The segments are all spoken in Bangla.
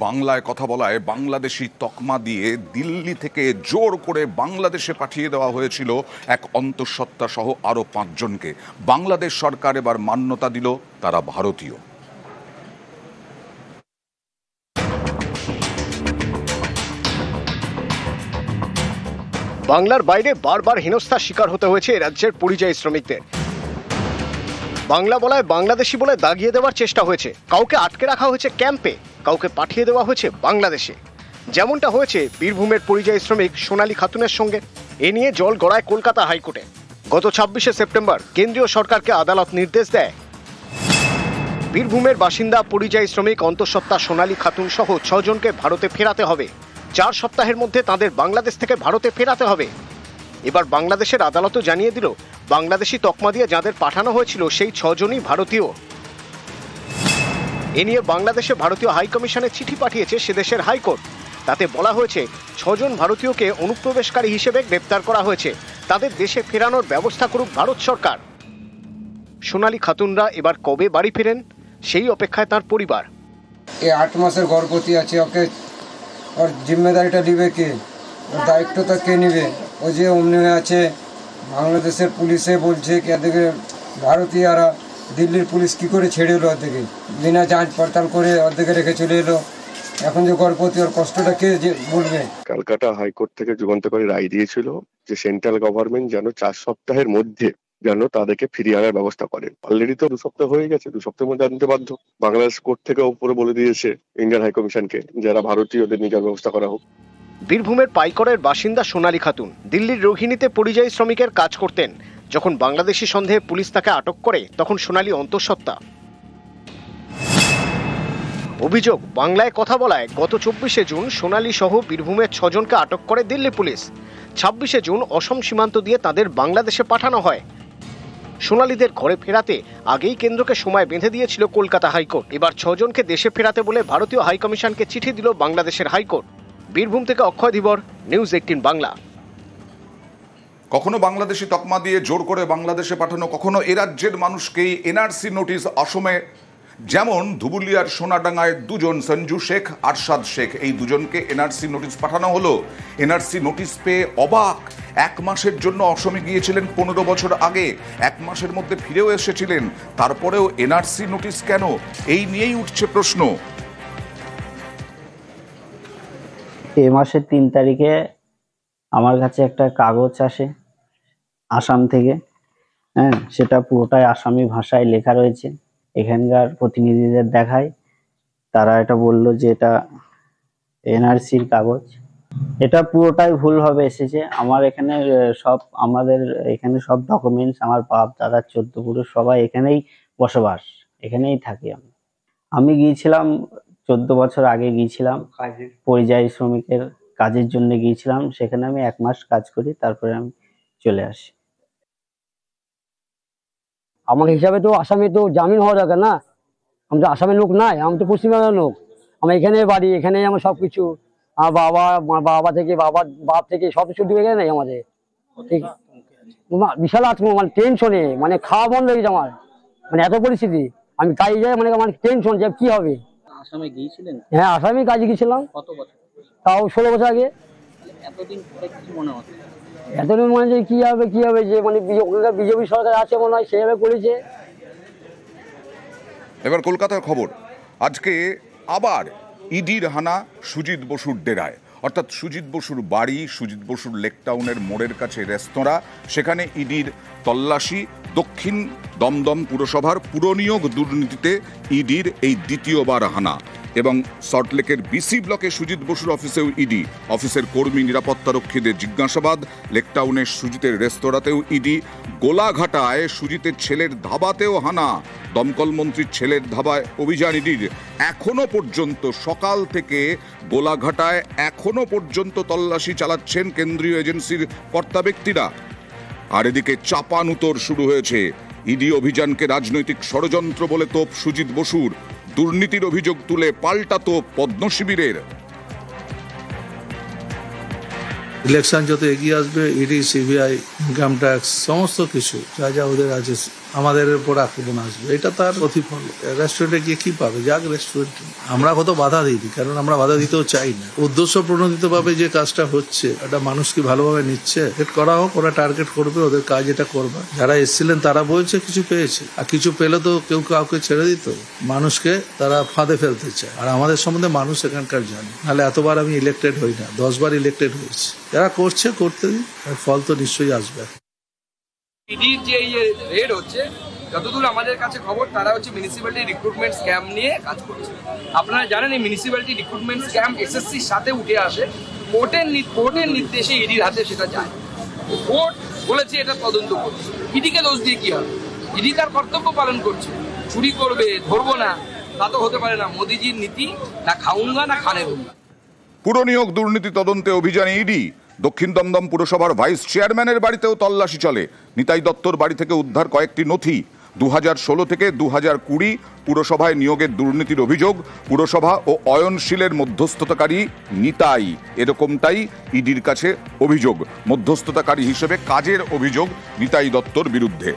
বাংলায় কথা বলায় বাংলাদেশি তকমা দিয়ে দিল্লি থেকে জোর করে বাংলাদেশে পাঠিয়ে দেওয়া হয়েছিল এক অন্তঃসত্ত্বা সহ আরও 5 জনকে। বাংলাদেশ সরকার এবার মান্যতা দিল তারা ভারতীয়। বাংলার বাইরে বারবার হেনস্থার শিকার হতে হয়েছে রাজ্যের পরিযায়ী শ্রমিকদের। বাংলা বলায় বাংলাদেশি বলে দাগিয়ে দেওয়ার চেষ্টা হয়েছে, কাউকে আটকে রাখা হয়েছে ক্যাম্পে, কাউকে পাঠিয়ে দেওয়া হয়েছে বাংলাদেশে। যেমনটা হয়েছে বীরভূমের পরিযায়ী শ্রমিক সোনালী খাতুনের সঙ্গে। এ নিয়ে জল গড়ায় কলকাতা হাইকোর্টে। গত 26শে সেপ্টেম্বর কেন্দ্রীয় সরকারকে আদালত নির্দেশ দেয় বীরভূমের বাসিন্দা পরিযায়ী শ্রমিক অন্তঃসত্ত্বা সোনালী খাতুন সহ 6 জনকে ভারতে ফেরাতে হবে। 4 সপ্তাহের মধ্যে তাদের বাংলাদেশ থেকে ভারতে ফেরাতে হবে। এবার বাংলাদেশের আদালতও জানিয়ে দিল বাংলাদেশি তকমা দিয়ে যাদের পাঠানো হয়েছিল সেই 6 জনই ভারতীয়। এ নিয়ে বাংলাদেশে ভারতীয় হাইকমিশনে চিঠি পাঠিয়েছে সে দেশের হাইকোর্ট। তাতে বলা হয়েছে 6 জন ভারতীয়কে অনুপ্রবেশকারী হিসেবে গ্রেপ্তার করা হয়েছে, তাদের দেশে ফেরানোর ব্যবস্থা করুক ভারত সরকার। সোনালী খাতুনরা এবার কবে বাড়ি ফেরেন সেই অপেক্ষায় তার পরিবার। এই 8 মাসের গর্ভবতী আছে, ওকে ওর জিম্মেদারিটা নিবে কে, ওর দায়িত্বটা কে নিবে? ও যে অমনি আছে, বাংলাদেশের পুলিশে বলছে কি এদিকে ভারতীয়রা, দিল্লির পুলিশ কি করে ছেড়ে এলো ওদেরকে, বিনা যাঁচ পড়তাল করে ওদেরকে রেখে চলে এলো। এখন যে গর্ভবতী, ওর কষ্টটা কে যে বলবে? কলকাতা হাইকোর্ট থেকে যুগান্তকারী রায় দিয়েছিল যে সেন্ট্রাল গভর্নমেন্ট যেন 4 সপ্তাহের মধ্যে যেন তাদেরকে ফিরিয়ে আনার ব্যবস্থা করে। অলরেডি তো 2 সপ্তাহ হয়ে গেছে, 2 সপ্তাহের মধ্যে আনতে বাধ্য। বাংলাদেশ কোর্ট থেকে উপরে বলে দিয়েছে ইন্ডিয়ান হাইকমিশনকে যারা ভারতীয়দের নিজের ব্যবস্থা করা হোক। বীরভূমের পাইকরের বাসিন্দা সোনালী খাতুন দিল্লির রোহিণীতে পরিযায়ী শ্রমিকের কাজ করতেন। যখন বাংলাদেশি সন্দেহে পুলিশ তাকে আটক করে তখন সোনালী অন্তঃসত্ত্বা। অভিযোগ, বাংলায় কথা বলায় গত 24শে জুন সোনালী সহ বীরভূমের 6 জনকে আটক করে দিল্লি পুলিশ। 26শে জুন অসম সীমান্ত দিয়ে তাদের বাংলাদেশে পাঠানো হয়। সোনালীদের ঘরে ফেরাতে আগেই কেন্দ্রকে সময় বেঁধে দিয়েছিল কলকাতা হাইকোর্ট। এবার 6 জনকে দেশে ফেরাতে বলে ভারতীয় হাইকমিশনকে চিঠি দিল বাংলাদেশের হাইকোর্ট। বীরভূম থেকে অক্ষয় ধীবর, নিউজ 18 বাংলা। কখনো বাংলাদেশি তকমা দিয়ে জোর করে বাংলাদেশে পাঠানো, কখনো এ রাজ্যের মানুষকেই এনআরসি নোটিশ অসমে। যেমন ধুবুলিয়ার সোনাডাঙ্গায় 2 জন, সঞ্জু শেখ, আরশাদ শেখ, এই 2 জনকে এনআরসি নোটিশ পাঠানো হলো। এনআরসি নোটিশ পেয়ে অবাক। 1 মাসের জন্য অসমে গিয়েছিলেন 15 বছর আগে, 1 মাসের মধ্যে ফিরেও এসেছিলেন, তারপরেও এনআরসি নোটিশ কেন? এই নিয়েই উঠছে প্রশ্ন। এ মাসের 3 তারিখে আমার কাছে একটা কাগজ আসে আসাম থেকে। সেটা পুরোটাই আসামি ভাষায় লেখা রয়েছে। এখানকার প্রতিনিধিদের দেখায়, তারা এটা বলল যে এটা এনআরসির কাগজ। এটা পুরোটাই ভুলভাবে এসেছে। আমার এখানে আমাদের এখানে সব ডকুমেন্টস, আমার বাপ দাদা 14 পুরুষ সবাই এখানেই বসবাস, এখানেই থাকি। আমি গিয়েছিলাম 14 বছর আগে গিয়েছিলাম পরিযায়ী শ্রমিকের কাজের জন্য গিয়েছিলাম। সেখানে আমি 1 মাস কাজ করি, তারপরে আমি চলে আসি। আমার হিসাবে তো আসামে তো জামিন হওয়া দরকার না। আমি তো আসামের লোক নাই, আমি তো পশ্চিমবঙ্গের লোক। আমার এখানে বাড়ি, এখানে আমার সবকিছু। আমার বাবা থেকে বাপ থেকে সবকিছু ডুবে গেছে নাই আমাদের। ঠিক বিশাল আত্ম মানে টেনশনে, মানে খাওয়া বন্ধ হয়ে গেছে আমার, মানে এত পরিস্থিতি। আমি কাজে যাই, মানে আমার টেনশন যে কি হবে। আসামে গিয়েছিলেন? হ্যাঁ, আসামে কাজে গিয়েছিলাম। কত বছর? তাও 16 বছর আগে। এতদিন পরে কি মনে হচ্ছে? এতদিন মনে হচ্ছে কি হবে যে মানে বিজেপি সরকার আছে মনে হয়, সেভাবে করেছে। এবার কলকাতার খবর। আজকে আবার ইডির হানা সুজিত বসুর ডেরায়, অর্থাৎ সুজিত বসুর বাড়ি, সুজিত বসুর লেকটাউনের মোড়ের কাছে রেস্তোরাঁ, সেখানে ইডির তল্লাশি। দক্ষিণ দমদম পুরসভার পুরনিয়োগ দুর্নীতিতে ইডির এই দ্বিতীয়বার হানা। এবং সল্টলেকের বিসি ব্লকে সুজিত বসুর অফিসেও ইডি, অফিসের কর্মী নিরাপত্তারক্ষীদের জিজ্ঞাসাবাদ। লেকটাউনের সুজিতের রেস্তোরাঁতেও ইডি। গোলাঘাটায় সুজিতের ছেলের ধাবাতেও হানা। দমকল মন্ত্রীর ছেলের ধাবায় অভিযান ইডির। এখনো পর্যন্ত সকাল থেকে গোলাঘাটায় এখনো পর্যন্ত তল্লাশি চালাচ্ছেন কেন্দ্রীয় এজেন্সির কর্তা ব্যক্তিরা। আর এদিকে চাপানুতোর শুরু হয়েছে। ইডি অভিযানকে রাজনৈতিক ষড়যন্ত্র বলে তোপ সুজিত বসুর। দুর্নীতির অভিযোগ তুলে পাল্টা তোপ পদ্ম শিবিরের। ইলেকশন যত এগিয়ে আসবে, ইডি, সিবিআই, ইনকাম ট্যাক্স, সমস্ত কিছু যা যা ওদের আছে আমাদের উপর আক্রমণ আসবে, এটা তার প্রতিফল। রেস্টুরেন্টে গিয়ে কি পাবে? যাক রেস্টুরেন্ট, আমরা কত বাধা দিই, কারণ আমরা বাধা দিতেও চাই না। উদ্দেশ্য প্রণোদিত ভাবে যে কাজটা হচ্ছে, এটা মানুষ কি ভালোভাবে নিচ্ছে? টার্গেট করা হোক, ওরা টার্গেট করবে, ওদের কাজ এটা করবে। যারা এসেছিলেন তারা বলছে কিছু পেয়েছে, আর কিছু পেলে তো কেউ কাউকে ছেড়ে দিত। মানুষকে তারা ফাঁদে ফেলতে চায়, আর আমাদের সম্বন্ধে মানুষ এখানকার জানে। নাহলে এতবার আমি ইলেক্টেড হই না, 10 বার ইলেক্টেড হয়েছি। যারা করছে করতে দিই, ফল তো নিশ্চয়ই আসবে। ইডির যে রেড হচ্ছে, যতদূর আমাদের কাছে খবর, তারা হচ্ছে মিউনিসিপ্যালিটি রিক্রুটমেন্ট স্ক্যাম নিয়ে কাজ করছে। আপনারা জানেন এই মিউনিসিপ্যালিটি রিক্রুটমেন্ট স্ক্যাম এসএসসির সাথে উঠে আসে, কোর্টের নির্দেশে ইডির হাতে সেটা যায়। কোর্ট বলেছে এটা তদন্ত করছে, ইডিকে দোষ দিয়ে কি হবে? ইডি তার কর্তব্য পালন করছে। চুরি করবে, ধরবো না, তা তো হতে পারে না। মোদিজির নীতি না খাউঙ্গা না খানে দুঙ্গা। পুরনিয়োগ দুর্নীতি তদন্তে অভিযানে ইডি। দক্ষিণ দমদম পুরসভার ভাইস চেয়ারম্যানের বাড়িতেও তল্লাশি চলে। নিতাই দত্তর বাড়ি থেকে উদ্ধার কয়েকটি নথি। 2016 থেকে 2020 পুরসভায় নিয়োগের দুর্নীতির অভিযোগ। পুরসভা ও অয়নশীলের মধ্যস্থতাকারী নিতাই, এরকমটাই ইডির কাছে অভিযোগ। মধ্যস্থতাকারী হিসেবে কাজের অভিযোগ নিতাই দত্তর বিরুদ্ধে।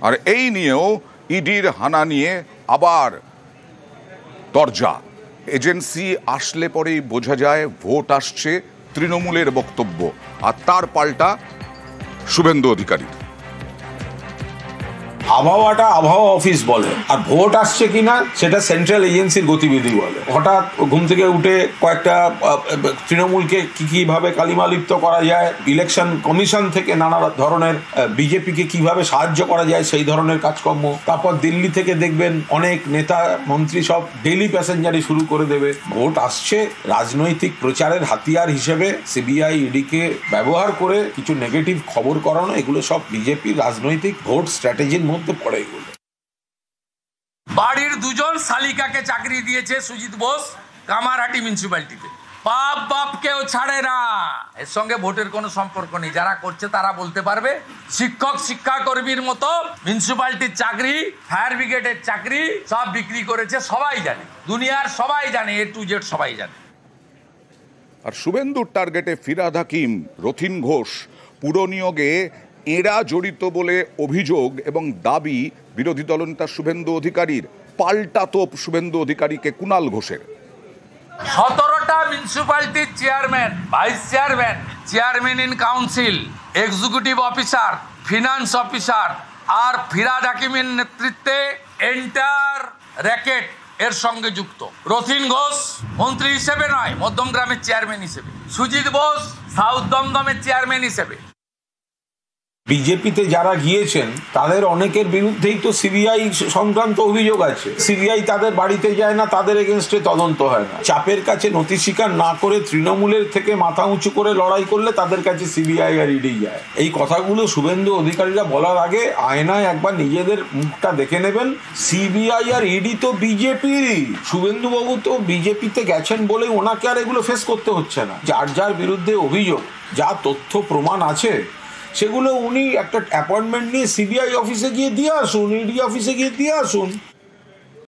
আর এই নিয়েও ইডির হানা নিয়ে আবার দরজা। এজেন্সি আসলে পরেই বোঝা যায় ভোট আসছে, তৃণমূলের বক্তব্য, আর তার পাল্টা শুভেন্দু অধিকারী। আবহাওয়াটা আবহাওয়া অফিস বলে, আর ভোট আসছে কিনা সেটা সেন্ট্রাল এজেন্সির গতিবিধি বলে। হঠাৎ ঘুম থেকে উঠে কয়েকটা তৃণমূলকে কিভাবে কালিমালিপ্ত করা যায়, ইলেকশন কমিশন থেকে নানা ধরনের বিজেপিকে কিভাবে সাহায্য করা যায় সেই ধরনের কাজকর্ম। তারপর দিল্লি থেকে দেখবেন অনেক নেতা মন্ত্রী সব ডেইলি প্যাসেঞ্জারি শুরু করে দেবে। ভোট আসছে, রাজনৈতিক প্রচারের হাতিয়ার হিসেবে সিবিআই ইডিকে ব্যবহার করে কিছু নেগেটিভ খবর করানো, এগুলো সব বিজেপির রাজনৈতিক ভোট স্ট্র্যাটেজির মধ্যে পড়ে। এগুলো বাড়ির দুজন শালিকাকে চাকরি দিয়েছে সুজিত বোস কামারহাটি মিউনিসিপ্যালিটিতে। বাপ বাপ কেউ ছাড়ে না, এর সঙ্গে ভোটের কোনো সম্পর্ক নেই। যারা করছে তারা বলতে পারবে। শিক্ষক শিক্ষাকর্মীর মতো মিউনিসিপ্যালিটির চাকরি, ফায়ার ব্রিগেডের চাকরি সব বিক্রি করেছে, সবাই জানে, দুনিয়ার সবাই জানে, A to Z সবাই জানে। আর শুভেন্দুর টার্গেটে ফিরহাদ হাকিম, রথিন ঘোষ। পুরনিয়োগে এরা জড়িত বলে অভিযোগ এবং দাবি বিরোধী দলনেতা শুভেন্দু অধিকারীর। পাল্টা তোপ শুভেন্দু অধিকারীকে কুণাল ঘোষের। 17টা মিউনিসিপ্যালিটির chairman, vice chairman, chairman in council, executive officer, finance officer আর ফিরহাদ হাকিমের নেতৃত্বে এন্টার র্যাকেট এর সঙ্গে যুক্ত। রথিন ঘোষ মন্ত্রী হিসেবে নয়, মধ্যমগ্রামের চেয়ারম্যান হিসেবে। সুজিত বোস সাউথ দমদমের চেয়ারম্যান হিসেবে। বিজেপিতে যারা গিয়েছেন তাদের অনেকের বিরুদ্ধেই তো সিবিআই সংক্রান্ত অভিযোগ আছে। সিবিআই তাদের বাড়িতে যায় না, তাদের এগেনস্টে তদন্ত হয় না। চাপের কাছে নথি স্বীকার না করে তৃণমূলের থেকে মাথা উঁচু করে লড়াই করলে তাদের কাছে সিবিআই আর ইডি যায়। এই কথাগুলো শুভেন্দু অধিকারীরা বলার আগে আয়নায় একবার নিজেদের মুখটা দেখে নেবেন। সিবিআই আর ইডি তো বিজেপিরই। শুভেন্দু বাবু তো বিজেপিতে গেছেন বলেই ওনাকে আর এগুলো ফেস করতে হচ্ছে না। যার যার বিরুদ্ধে অভিযোগ, যা তথ্য প্রমাণ আছে, সেগুলো উনি একটা অ্যাপয়েন্টমেন্ট নিয়ে সিবিআই অফিসে গিয়ে দিয়ে আসুন, ইডি অফিসে গিয়ে দিয়ে আসুন।